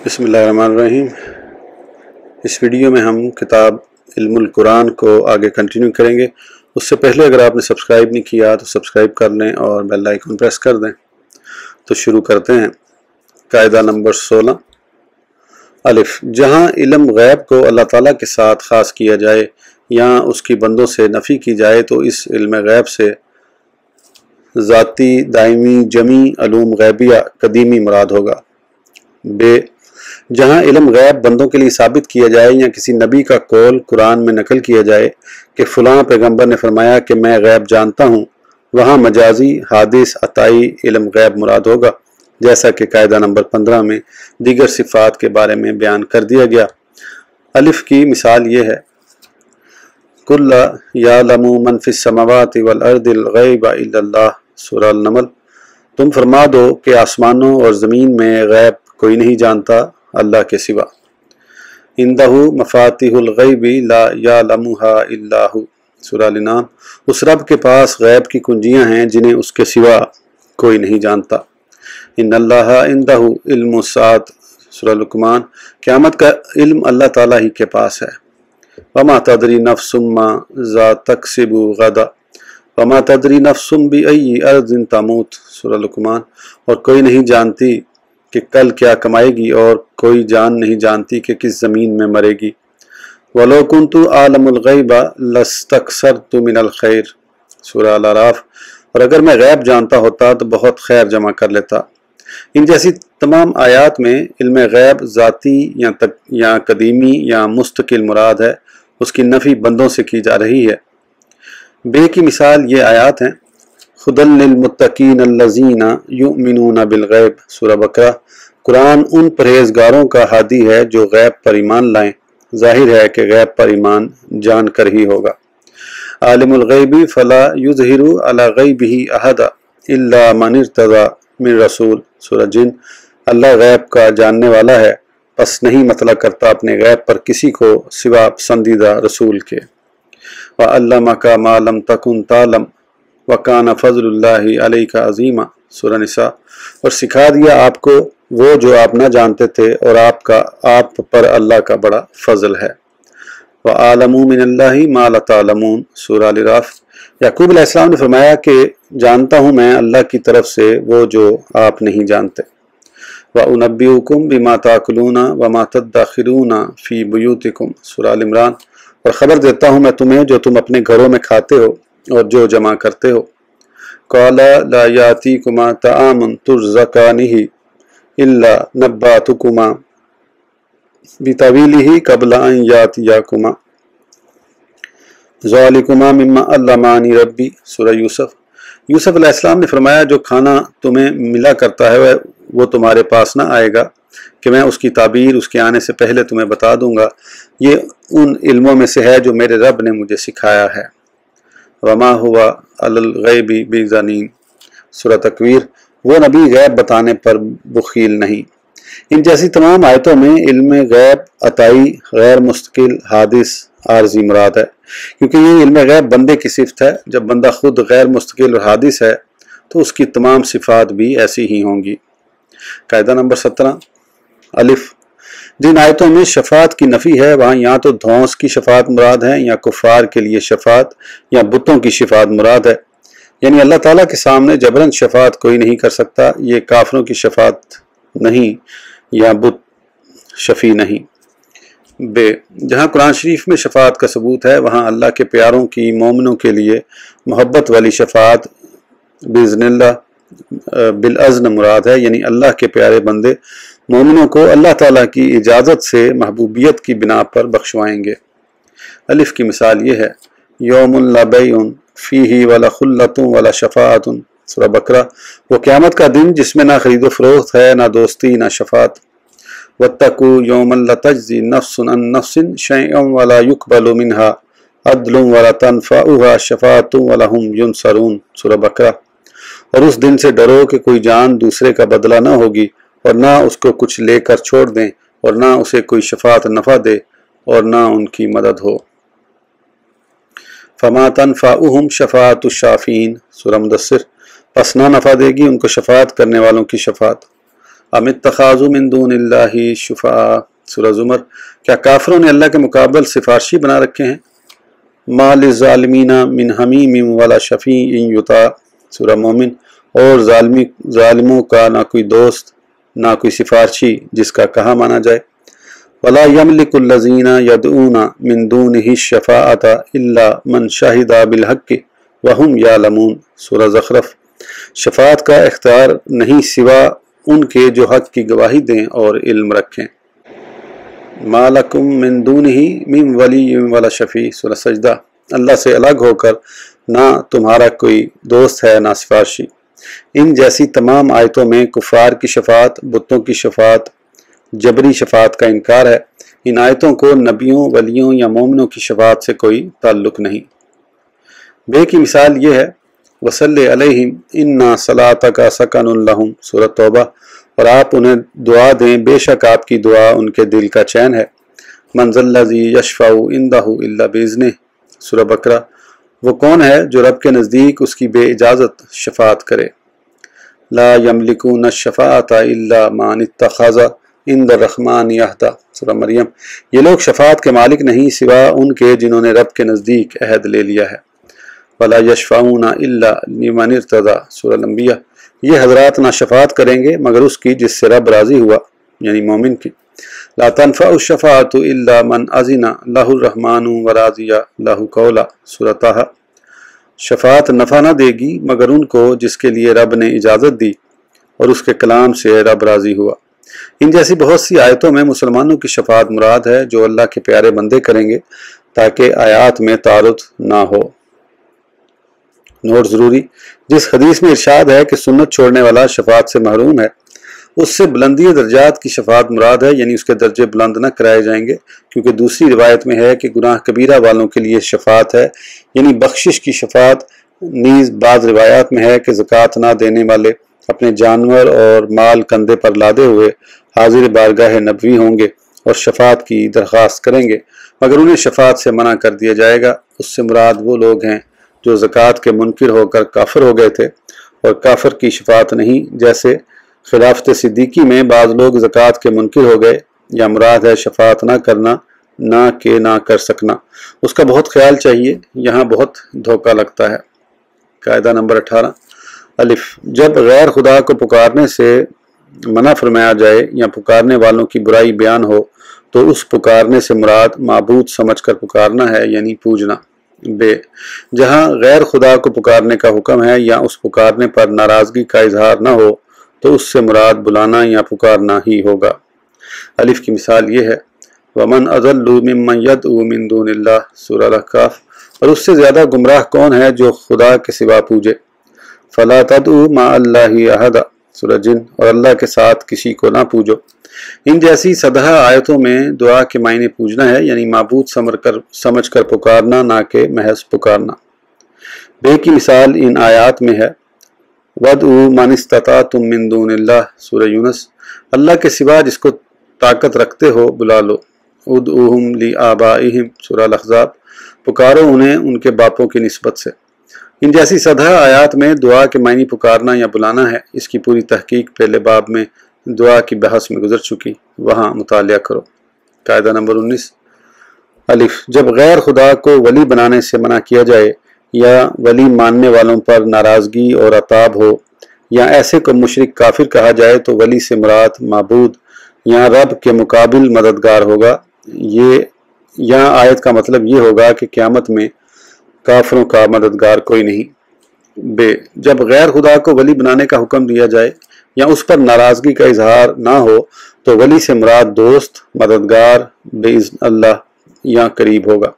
بسم اللہ الرحمن الرحیم۔ اس ویڈیو میں ہم کتاب علم القرآن کو آگے کنٹینیو کریں گے۔ اس سے پہلے اگر آپ نے سبسکرائب نہیں کیا تو سبسکرائب کر لیں اور بیل آئیکن پریس کر دیں۔ تو شروع کرتے ہیں۔ قاعدہ نمبر 16 الف، جہاں علم غیب کو اللہ تعالیٰ کے ساتھ خاص کیا جائے یا اس کی بندوں سے نفی کی جائے تو اس علم غیب سے ذاتی، دائمی، جمی علوم غیبیہ قدیمی مراد ہوگا۔ بے، جہاں علم غیب بندوں کے لیے ثابت کیا جائے یا کسی نبی کا قول قرآن میں نقل کیا جائے کہ فلاں پیغمبر نے فرمایا کہ میں غیب جانتا ہوں، وہاں مجازی، حادث، عطائی علم غیب مراد ہوگا، جیسا کہ قاعدہ نمبر 15 میں دیگر صفات کے بارے میں بیان کر دیا گیا۔ الف کی مثال یہ ہے، کل یعلم من فی السماوات والارض الغیب الا اللہ، سورہ النمل۔ تم فرما دو کہ آسمانوں اور زمین میں غیب کوئی نہیں جانتا اللہ کے سوا۔ عندہ مفاتیح الغیب لا یعلمها الا ہو، سورہ الانعام۔ اس رب کے پاس غیب کی کنجیاں ہیں جنہیں اس کے سوا کوئی نہیں جانتا۔ ان اللہ عندہ علم الساعۃ، سورہ لقمان۔ قیامت کا علم اللہ تعالیٰ ہی کے پاس ہے۔ وما تدری نفس ماذا تکسب غدا وما تدری نفس بأی ارض تموت، سورہ لقمان۔ اور کوئی نہیں جانتی کہ کل کیا کمائے گی اور کوئی جان نہیں جانتی کہ کس زمین میں مرے گی۔ وَلَوْ كُنْتُ أَعْلَمُ الْغَيْبَ لَاسْتَكْثَرْتُ مِنَ الْخَيْرِ، سورہ الاعراف۔ اور اگر میں غیب جانتا ہوتا تو بہت خیر جمع کر لیتا۔ ان جیسی تمام آیات میں علم غیب ذاتی یا قدیمی یا مستقل مراد ہے، اس کی نفی بندوں سے کی جا رہی ہے۔ بے کی مثال یہ آیات ہیں، خُدًى لِّلْمُتَّقِينَ الَّذِينَ يُؤْمِنُونَ بِالْغَيْبِ، سورہ بقرہ۔ قرآن ان پرہیزگاروں کا ہادی ہے جو غیب پر ایمان لائیں، ظاہر ہے کہ غیب پر ایمان جان کر ہی ہوگا۔ عالم الغیب فلا یظہر علی غیبہ احدا الا من ارتضی من رسول، سورہ جن۔ اللہ غیب کا جاننے والا ہے، پس نہیں مطلع کرتا اپنے غیب پر کسی کو سوا پسندیدہ رسول کے۔ وَعَلَّمَكَ مَا لَمْ تَكُنْ تَعْلَمْ وَكَانَ فَضْلُ اللَّهِ عَلَيْكَ عَظِيمًا، سورہ نساء۔ اور سکھا دیا آپ کو وہ جو آپ نہ جانتے تھے، اور آپ پر اللہ کا بڑا فضل ہے۔ وَعَالَمُوا مِنَ اللَّهِ مَا لَا تَعْلَمُونَ، سورہ الاعراف۔ یعقوب علیہ السلام نے فرمایا کہ جانتا ہوں میں اللہ کی طرف سے وہ جو آپ نہیں جانتے۔ وَأُنَبِّئُكُم بِمَا تَأْكُلُونَ وَمَا تَدَّخِرُونَ فِي بُيُوتِكُمْ، سورہ العمران۔ اور خبر دیتا ہوں میں تمہیں جو تم اپنے گھروں میں کھاتے ہو اور جو جمع کرتے ہو۔ قَالَ لَا يَأْتِيكُمَا طَعَامٌ تُرْزَقَانِهِ إِلَّا نَبَّأْتُكُمَا بِتَأْوِيلِهِ قَبْلَ أَن يَأْتِيَكُمَا ذَلِكُمَا مِمَّا عَلَّمَنِي رَبِّي، سورہ یوسف۔ یوسف علیہ السلام نے فرمایا جو کھانا تمہیں ملا کرتا ہے وہ تمہارے پاس نہ آئے گا کہ میں اس کی تعبیر اس کے آنے سے پہلے تمہیں بتا دوں گا، یہ ان علموں میں سے ہے جو میرے رب نے مجھے سکھایا ہے۔ وما ہوا علی الغیب بضنین، سورہ تکویر۔ وہ نبی غیب بتانے پر بخیل نہیں۔ ان جیسی تمام آیتوں میں علم غیب عطائی، غیر مستقل، حادث، عارضی مراد ہے، کیونکہ یہ علم غیب بندے کی صفت ہے۔ جب بندہ خود غیر مستقل اور حادث ہے تو اس کی تمام صفات بھی ایسی ہی ہوں گی۔ قاعدہ نمبر 17 الف، جن آیتوں میں شفاعت کی نفی ہے وہاں یا تو دھونس کی شفاعت مراد ہے یا کفار کے لیے شفاعت یا بتوں کی شفاعت مراد ہے، یعنی اللہ تعالیٰ کے سامنے جبراً شفاعت کوئی نہیں کر سکتا، یہ کافروں کی شفاعت نہیں یا بت شفیع نہیں۔ بے، جہاں قرآن شریف میں شفاعت کا ثبوت ہے وہاں اللہ کے پیاروں کی مومنوں کے لیے محبت والی شفاعت بإذن اللہ بالعزن مراد ہے، یعنی اللہ کے پیارے بندے مومنوں کو اللہ تعالیٰ کی اجازت سے محبوبیت کی بنا پر بخشوائیں گے۔ الف کی مثال یہ ہے، یوم لا بیع فیہ ولا خلۃ ولا شفاعۃ، سورہ بقرہ۔ وہ قیامت کا دن جس میں نہ خرید و فروخت ہے، نہ دوستی، نہ شفاعت۔ واتقوا یوما لا تجزی نفس عن نفس شیئا ولا یقبل منها عدل ولا تنفعها شفاعۃ ولا هم ینصرون، سورہ بقرہ۔ اور اس دن سے ڈرو کہ کوئی جان دوسرے کا بدلہ نہ ہوگی اور نہ اس کو کچھ لے کر چھوڑ دیں اور نہ اسے کوئی شفاعت نفع دے اور نہ ان کی مدد ہو۔ فما تنفعهم شفاعت الشافعین، سورہ مدثر۔ پس نہ نفع دے گی ان کو شفاعت کرنے والوں کی شفاعت۔ अम इत्तखाज़ू मिन दूनिल्लाहि शुफ़ा, सूरह ज़ुमर, क्या काफिरों ने अल्लाह के मुकाबल सिफारशी बना रखे हैं। मा लिज़्ज़ालिमीना मिन हमीमिन वला शफ़ीइन युता, सूरह मोमिन, और ज़ालिमों का ना कोई दोस्त ना कोई सिफारशी जिसका कहा माना जाए। वला यमलिकुल्लज़ीना यदऊना मिन दूनिहि शफ़ाअता इल्ला मन शहिदा बिल हक़्क़ि वहुम यालमून, सूरह ज़ख़रफ़, शफ़ाअत का इख्तियार नहीं सिवा उनके जो हक़ की गवाही दें और इल्म रखें। मा लकुम मिन दूनिहि मिन वलिय्यिन वला शफ़ी, सूरह सजदा, अल्लाह से अलग होकर ना तुम्हारा कोई दोस्त है ना सिफारशी। इन जैसी तमाम आयतों में कुफ़ार की शफ़ाअत, बुतों की शफ़ाअत, जबरी शफ़ाअत का इनकार है। इन आयतों को नबियों, वलियों या मोमिनों की शफ़ाअत से कोई ताल्लुक़ नहीं। बे की मिसाल ये है, वसल्लि अलैहिम इन्ना सलातका सकनुन लहुम, सूरह तौबा, और आप उन्हें दुआ दें, बेशक आपकी दुआ उनके दिल का चैन है। मन ज़ल्लज़ी यशफ़उ इंदहु इल्ला बिइज़्निह, सूरह बकरा, वो कौन है जो रब के नज़दीक उसकी बेइजाज़त शफ़ाअत करे। ला यमलिकून शफ़ाअता इल्ला मन इत्तख़ज़ इंद रहमान अहदा, सूरह मरियम, ये लोग शफ़ाअत के मालिक नहीं सिवा उनके जिन्होंने रब के नज़दीक अहद ले लिया है। वला यशफ़ऊना इल्ला लिमन इर्तज़ा, सूरह अंबिया, ये हज़रात ना शफ़ाअत करेंगे मगर उसकी जिससे रब राज़ी हुआ, यानी मोमिन की। ला तनफ़उ शफ़ाअतु इल्ला मन अज़िना लहुर रहमानु व राज़िया लहु कौला, सूरह ताहा, शफ़ाअत नफ़ा न देगी मगर उनको जिसके लिए रब ने इजाज़त दी और उसके कलाम से रब राज़ी हुआ। इन जैसी बहुत सी आयतों में मुसलमानों की शफ़ाअत मुराद है जो अल्लाह के प्यारे बंदे करेंगे ताकि आयात में तारुद ना हो। नोट ज़रूरी, जिस हदीस में इरशाद है कि सुन्नत छोड़ने वाला शफ़ाअत से महरूम है, उससे बुलंदी दर्जात की शफ़ाअत मुराद है, यानी उसके दर्जे बुलंद न कराए जाएंगे, क्योंकि दूसरी रिवायत में है कि गुनाह कबीरा वालों के लिए शफ़ाअत है, यानी बख्शिश की शफ़ाअत। नीज़ बाज़ रिवायात में है कि ज़कात ना देने वाले अपने जानवर और माल कंधे पर लादे हुए हाजिर बारगाह नबवी होंगे और शफ़ाअत की दरख्वास्त करेंगे, मगर उन्हें शफ़ाअत से मना कर दिया जाएगा। उससे मुराद वो लोग हैं जो ज़कात के मुनकिर होकर काफिर हो गए थे, और काफिर की शफ़ाअत नहीं, जैसे खिलाफत सिद्दीकी में बाज़ लोग ज़कात के मुनकिर हो गए। या मुराद है शफ़ाअत ना करना, ना के ना कर सकना। उसका बहुत ख्याल चाहिए, यहाँ बहुत धोखा लगता है। कायदा नंबर 18, अलिफ, जब गैर खुदा को पुकारने से मना फरमाया जाए या पुकारने वालों की बुराई बयान हो तो उस पुकारने से मुराद माबूद समझ कर पुकारना है, यानी पूजना। बे, जहाँ गैर खुदा को पुकारने का हुक्म है या उस पुकारने पर नाराज़गी का इजहार न हो तो उससे मुराद बुलाना या पुकारना ही होगा। अलिफ की मिसाल ये है, वमन अज़ल्लु मिम्मन यदउ मिन दूनिल्लाह, सूरह अल-अहक़ाफ़, और उससे ज़्यादा गुमराह कौन है जो खुदा के सिवा पूजे। फ़ला तदउ मा अल्लाहि अहदा, सूरह जिन, और अल्लाह के साथ किसी को ना पूजो। इन जैसी सदह आयतों में दुआ के मायने पूजना है, यानी माबूद समझ कर पुकारना, ना कि महज पुकारना। बे की मिसाल इन आयात में है, वदउ मन इस्तताअतुम मिन दूनिल्लाह, सूरह यूनुस, अल्लाह के सिवा जिसको ताकत रखते हो बुला लो। उदउहुम ली आबाइहिम, सूरह अल-अहज़ाब, पुकारो उन्हें उनके बापों की निस्बत से। इन जैसी सदह आयात में दुआ के मायने पुकारना या बुलाना है। इसकी पूरी तहकीक पहले बाब में दुआ की बहस में गुजर चुकी, वहाँ मुतालिया करो। कायदा नंबर 19, अलिफ, जब गैर खुदा को वली बनाने से मना किया जाए या वली मानने वालों पर नाराज़गी और अताब हो या ऐसे को मुशरिक काफिर कहा जाए तो वली से मुराद माबूद या रब के मुकाबिल मददगार होगा। ये यहाँ आयत का मतलब ये होगा कि क़यामत में काफिरों का मददगार कोई नहीं। बे, जब गैर खुदा को वली बनाने का हुक्म दिया जाए या उस पर नाराज़गी का इजहार ना हो तो वली से मुराद दोस्त, मददगार, बेइज़्न अल्लाह या करीब होगा,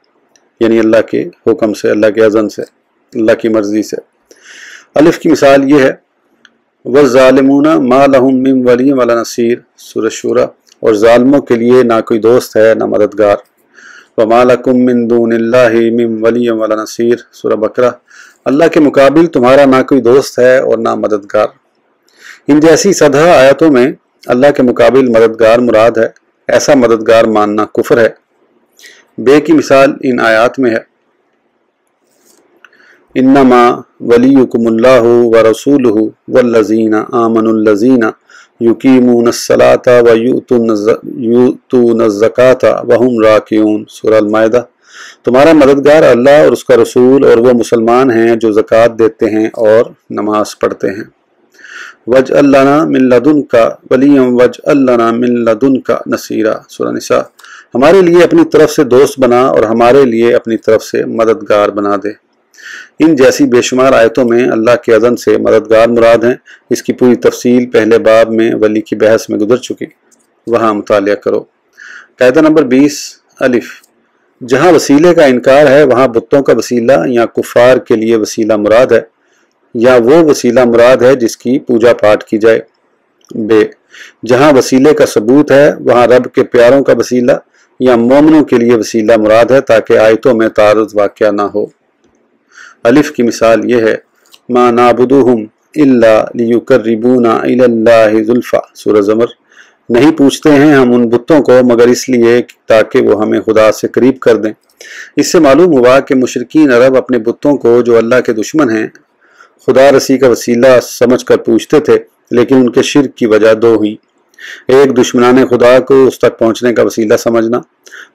यानी अल्लाह के हुक्म से, अल्लाह के अज़न से, अल्लाह की मर्ज़ी से। अलिफ की मिसाल ये है, वज़्ज़ालिमूना मा लहुम मिन वली वला नसीर, सूरह शूरा, और ज़ालिमों के लिए ना कोई दोस्त है ना मददगार। वमा लकुम मिन दूनिल्लाहि मिन वली वला नसीर, सूरह बकरा, अल्लाह के मुकाबिल तुम्हारा ना कोई दोस्त है और ना मददगार। इन जैसी सदह आयतों में अल्लाह के मुकाबिल मददगार मुराद है, ऐसा मददगार मानना कुफ्र है। बे की मिसाल इन आयात में है, इन्नमा वलियुकुमुल्लाहु व रसूलुहु वल्लज़ीना आमनुल्लज़ीना युकीमून अस्सलाता व यूतून ज़काता वहुम राकिऊन। सूरह अल-माइदा। तुम्हारा मददगार अल्लाह और उसका रसूल और वो मुसलमान हैं जो ज़कात देते हैं और नमाज पढ़ते हैं। वजअल लना मिन लदुनका वलिय्यन वजअल लना मिन लदुनका नसीरा। सूरह निसा। हमारे लिए अपनी तरफ से दोस्त बना और हमारे लिए अपनी तरफ से मददगार बना दे। इन जैसी बेशुमार आयतों में अल्लाह के अज़न से मददगार मुराद हैं। इसकी पूरी तफसील पहले बाब में वली की बहस में गुजर चुकी, वहाँ मुतालिया करो। कायदा नंबर 20 अलिफ। जहाँ वसीले का इनकार है वहाँ बुतों का वसीला या कुफ़ार के लिए वसीला मुराद है या वो वसीला मुराद है जिसकी पूजा पाठ की जाए। बे। जहाँ वसीले का सबूत है वहाँ रब के प्यारों का वसीला या मोमिनों के लिए वसीला मुराद है ताकि आयतों में तारुज़ वाक़या ना हो। अलिफ की मिसाल ये है, मा नाबुदुहुम इल्ला लियुकर्रिबूना इलल्लाहि ज़ुल्फ़ा। सूरह ज़मर। नहीं पूछते हैं हम उन बुतों को मगर इसलिए ताकि वो हमें खुदा से करीब कर दें। इससे मालूम हुआ कि मुशरिकीन अरब अपने बुतों को जो अल्लाह के दुश्मन हैं खुदा रसी का वसीला समझ कर पूछते थे, लेकिन उनके शिर्क की वजह दो हुई। एक, दुश्मनाने खुदा को उस तक पहुँचने का वसीला समझना,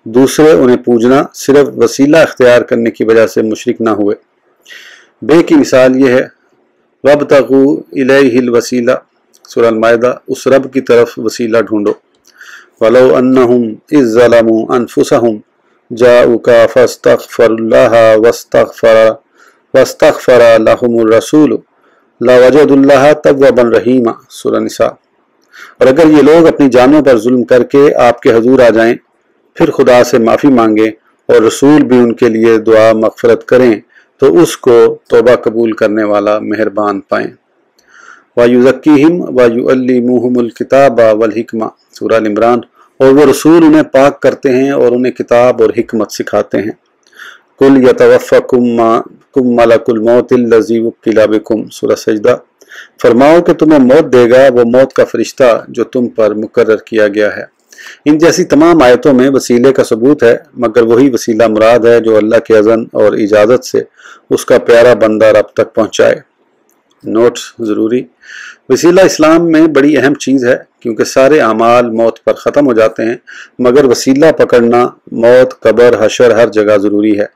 दूसरे उन्हें पूजना सिर्फ वसीला अख्तियार करने की वजह से मुशरिक ना हुए। बे की मिसाल ये है, वब्तगू इलैहिल वसीला। सूरह अल-माइदा। उस रब की तरफ वसीला ढूंढो। वलौ अन्नहुम इज़ ज़लमू अनफुसहुम जाऊका फस्तगफरुल्लाह वस्तगफर लहुमुर रसूल लवजदुल्लाह तव्वाबन रहीमा। सूरह निसा। और अगर ये लोग अपनी जानों पर जुल्म करके आपके हजूर आ जाएं, फिर खुदा से माफ़ी मांगें और रसूल भी उनके लिए दुआ मग़फ़िरत करें तो उसको तौबा कबूल करने वाला मेहरबान पाएँ। वायुज़क्कीहिम वायुअल्लिमुहुमुल किताबा वल हिकमा। सूरह अल इमरान। और वो रसूल उन्हें पाक करते हैं और उन्हें किताब और हिकमत सिखाते हैं। कुल यतवफ़्फ़कुम मलकुल मौतिल लज़ी वुक्किला बिकुम। सूरह सजदा। फरमाओ कि तुम्हें मौत देगा वो मौत का फरिश्ता जो तुम पर मुकर्रर किया गया है। इन जैसी तमाम आयतों में वसीले का सबूत है मगर वही वसीला मुराद है जो अल्लाह के अज़न और इजाज़त से उसका प्यारा बंदा रब तक पहुँचाए। नोट ज़रूरी। वसीला इस्लाम में बड़ी अहम चीज़ है क्योंकि सारे अमाल मौत पर ख़त्म हो जाते हैं मगर वसीला पकड़ना मौत, कब्र, हशर हर जगह ज़रूरी है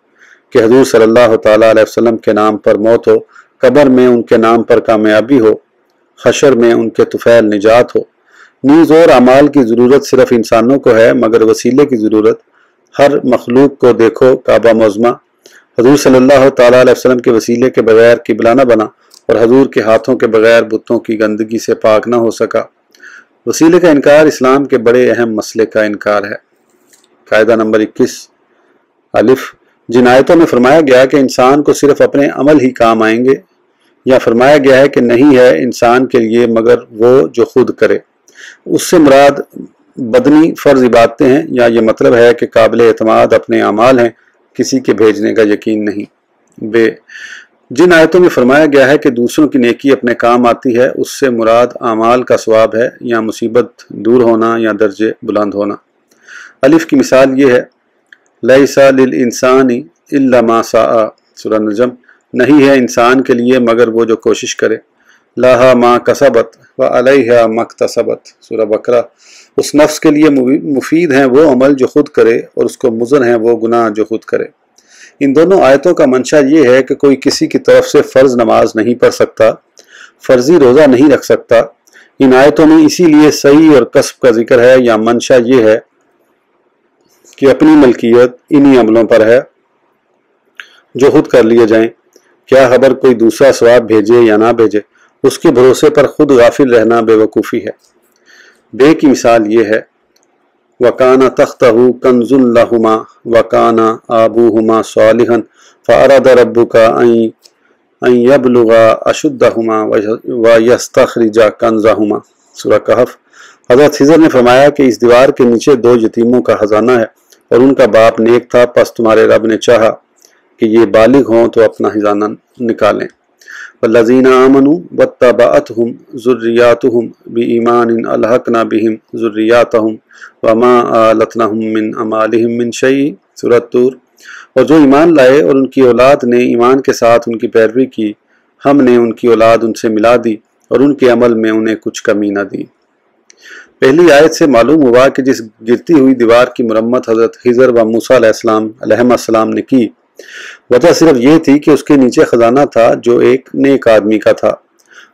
कि हज़ूर सल्लल्लाहु तआला अलैहि वसल्लम के नाम पर मौत हो, कब्र में उनके नाम पर कामयाबी हो, हशर में उनके तुफ़ैल निजात हो। नीज़ और अमाल की ज़रूरत सिर्फ इंसानों को है मगर वसीले की ज़रूरत हर मखलूक को। देखो काबा मौज़मा। हज़ूर सल्लल्लाहु तआला अलैहि वसल्लम के वसीले के बगैर किबला न बना और हजूर के हाथों के बगैर बुतों की गंदगी से पाक न हो सका। वसीले का इनकार इस्लाम के बड़े अहम मसले का इनकार है। कायदा नंबर 21 अलिफ। जिन आयतों में फरमाया गया कि इंसान को सिर्फ अपने अमल ही काम आएंगे या फरमाया गया है कि नहीं है इंसान के लिए मगर वो जो खुद करे, उससे मुराद बदनी फ़र्ज इबादतें हैं या ये मतलब है कि काबिल एतमाद अपने अमाल हैं, किसी के भेजने का यकीन नहीं। बे। जिन आयतों में फरमाया गया है कि दूसरों की नेकी अपने काम आती है, उससे मुराद आमाल का सवाब है या मुसीबत दूर होना या दर्जे बुलंद होना। अलिफ की मिसाल ये है, लैसा लिल इंसानी इल्ला मा साआ। सूरह नजम। नहीं है इंसान के लिए मगर वो जो कोशिश करे। लाहा मा कसबत व अलैहा मक्तसबत। सूरह बकरा। उस नफ्स के लिए मुफीद हैं वो अमल जो खुद करे और उसको मुज़र हैं वो गुनाह जो खुद करे। इन दोनों आयतों का मंशा ये है कि कोई किसी की तरफ से फ़र्ज नमाज नहीं पढ़ सकता, फ़र्जी रोज़ा नहीं रख सकता। इन आयतों में इसीलिए सही और कसब का जिक्र है या मंशा ये है कि अपनी मलकियत इन्हीं अमलों पर है जो खुद कर लिए जाएं। क्या खबर कोई दूसरा सवाब भेजे या ना भेजे, उसके भरोसे पर खुद गाफिल रहना बेवकूफ़ी है। बे की मिसाल ये है, वकाना तख्तहु कंजुन लहुमा वकाना आबूहुमा सालिहन फ़अरादा रब्बुका अन यबलुगा अशुद्धहुमा व यस्तखरिजा कंज़हुमा। सूरह कहफ। हज़रत हिज़र ने फरमाया कि इस दीवार के नीचे 2 यतीमों का खजाना है और उनका बाप नेक था, पस तुम्हारे रब ने चाहा कि ये बालिग हों तो अपना खजाना निकालें। वल्लज़ीना आमनू वत्तबअतहुम ज़ुर्रिय्यातुहुम बिईमानिन अलहक़ना बिहिम ज़ुर्रिय्यातहुम वमा आलतनाहुम मिन अमालिहिम मिन शैई। सूरह तूर। और जो ईमान लाए और उनकी औलाद ने ईमान के साथ उनकी पैरवी की, हमने उनकी औलाद उनसे मिला दी और उनके अमल में उन्हें कुछ कमी न दी। पहली आयत से मालूम हुआ कि जिस गिरती हुई दीवार की मरम्मत हज़रत हिजर व मूसा अलैहिस्सलाम ने की, वजह सिर्फ ये थी कि उसके नीचे ख़जाना था जो एक नेक आदमी का था।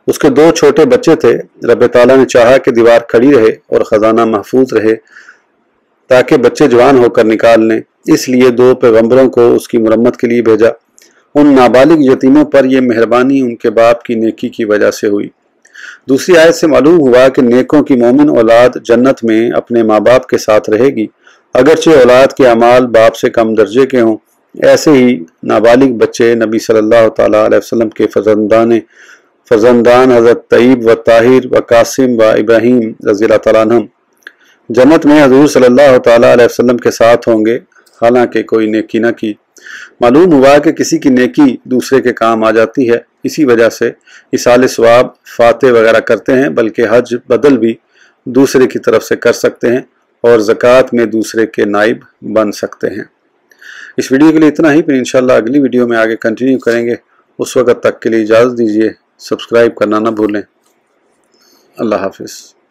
उसके 2 छोटे बच्चे थे। रब ताला ने चाहा कि दीवार खड़ी रहे और ख़जाना महफूज रहे ताकि बच्चे जवान होकर निकाल लें, इसलिए 2 पैगम्बरों को उसकी मरम्मत के लिए भेजा। उन नाबालिग यतीमों पर यह मेहरबानी उनके बाप की नेकी की वजह से हुई। दूसरी आयत से मालूम हुआ कि नेकों की मोमिन औलाद जन्नत में अपने माँ बाप के साथ रहेगी, अगरचे औलाद के अमाल बाप से कम दर्जे के हों। ऐसे ही नाबालिग बच्चे नबी सल्लल्लाहु ताला अलैहि वसल्लम के फर्जंदान हज़रत तय्यब व ताहिर व कासिम व इब्राहीम रज़ियल्लाहु ताला अन्हुम जन्नत में हज़ूर सल्लल्लाहु ताला अलैहि वसल्लम के साथ होंगे, हालांकि कोई नेकी न की। मालूम हुआ कि किसी की नेकी दूसरे के काम आ जाती है, इसी वजह से इसाले सवाब, फाते वगैरह करते हैं, बल्कि हज बदल भी दूसरे की तरफ से कर सकते हैं और ज़कात में दूसरे के नाइब बन सकते हैं। इस वीडियो के लिए इतना ही, फिर इंशाल्लाह अगली वीडियो में आगे कंटिन्यू करेंगे। उस वक़्त तक के लिए इजाज़त दीजिए, सब्सक्राइब करना ना भूलें। अल्लाह हाफिज़।